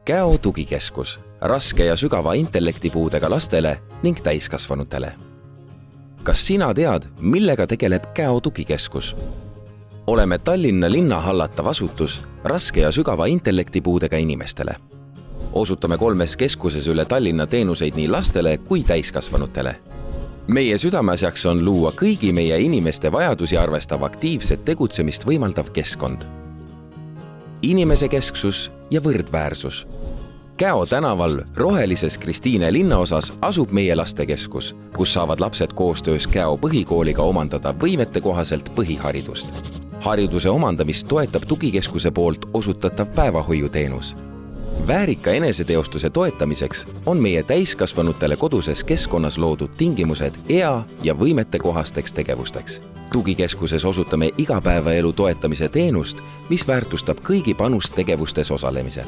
Käo tugikeskus raske ja sügava intellektipuudega lastele ning täiskasvanutele. Kas sina tead, millega tegeleb Käo tugikeskus? Oleme Tallinna linna hallatav asutus raske ja sügava intellektipuudega inimestele. Osutame 3 keskuses üle Tallinna teenuseid nii lastele kui täiskasvanutele. Meie südameasjaks on luua kõigi meie inimeste vajadusi arvestav aktiivset tegutsemist võimaldav keskkond. Inimese kesksus ja võrdväärsus. Käo tänaval rohelises Kristiine linnaosas asub meie lastekeskus, kus saavad lapsed koostöös Käo põhikooliga omandada võimete kohaselt põhiharidust. Hariduse omandamist toetab tugikeskuse poolt osutatav päevahoiuteenus. Väärika eneseteostuse toetamiseks on meie täiskasvanutele koduses keskkonnas loodud tingimused ea ja võimete kohasteks tegevusteks. Tugikeskuses osutame igapäevaelu toetamise teenust, mis väärtustab kõigi panust tegevustes osalemisel.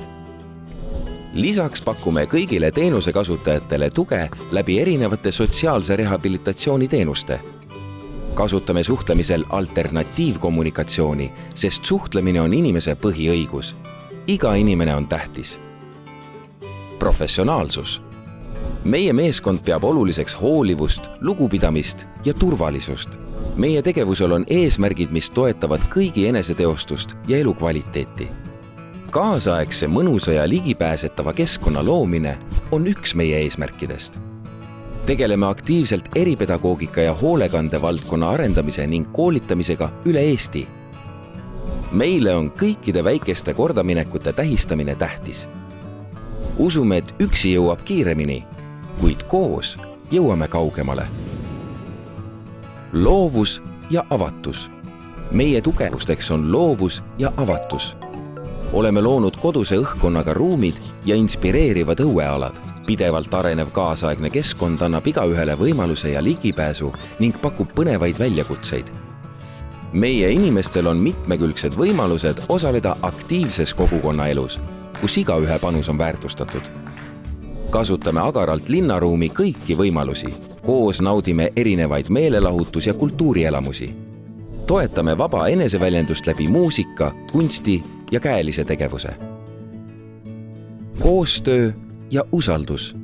Lisaks pakume kõigile teenuse kasutajatele tuge läbi erinevate sotsiaalse rehabilitatsiooni teenuste. Kasutame suhtlemisel alternatiivkommunikatsiooni, sest suhtlemine on inimese põhiõigus. Iga inimene on tähtis. Professionaalsus. Meie meeskond peab oluliseks hoolivust, lugupidamist ja turvalisust. Meie tegevusel on eesmärgid, mis toetavad kõigi eneseteostust ja elukvaliteeti. Kaasaegse mõnusa ja ligipääsetava keskkonna loomine on üks meie eesmärkidest. Tegeleme aktiivselt eripedagoogika ja hoolekande valdkonna arendamise ning koolitamisega üle Eesti. Meile on kõikide väikeste kordaminekute tähistamine tähtis. Usume, et üksi jõuab kiiremini, kuid koos jõuame kaugemale. Loovus ja avatus. Meie tugevusteks on loovus ja avatus. Oleme loonud koduse õhkkonnaga ruumid ja inspireerivad õuealad. Pidevalt arenev kaasaegne keskkond annab igaühele võimaluse ja ligipääsu ning pakub põnevaid väljakutseid. Meie inimestel on mitmekülgsed võimalused osaleda aktiivses kogukonnaelus, kus igaühe panus on väärtustatud. Kasutame agaralt linnaruumi kõiki võimalusi. Koos naudime erinevaid meelelahutus- ja kultuurielamusi. Toetame vaba eneseväljendust läbi muusika, kunsti ja käelise tegevuse. Koostöö ja usaldus.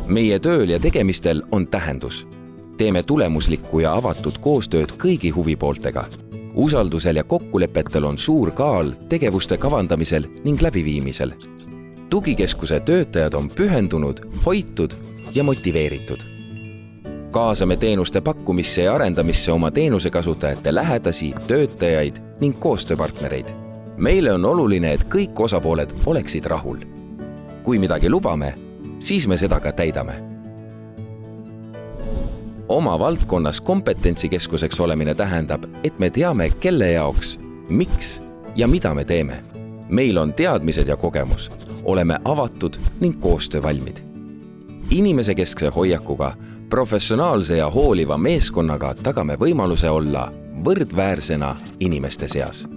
Meie tööl ja tegemistel on tähendus. Teeme tulemuslikku ja avatud koostööd kõigi huvipooltega. Usaldusel ja kokkulepetel on suur kaal tegevuste kavandamisel ning läbiviimisel. Tugikeskuse töötajad on pühendunud, hoitud ja motiveeritud. Kaasame teenuste pakkumisse ja arendamisse oma teenuse kasutajate lähedasi, töötajaid ning koostööpartnereid. Meile on oluline, et kõik osapooled oleksid rahul. Kui midagi lubame, siis me seda ka täidame. Oma valdkonnas kompetentsikeskuseks olemine tähendab, et me teame, kelle jaoks, miks ja mida me teeme. Meil on teadmised ja kogemus. Oleme avatud ning koostöövalmid. Inimese keskse hoiakuga, professionaalse ja hooliva meeskonnaga tagame võimaluse olla võrdväärsena inimeste seas.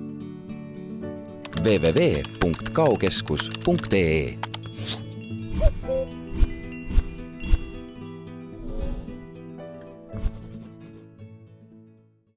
www.kaokeskus.ee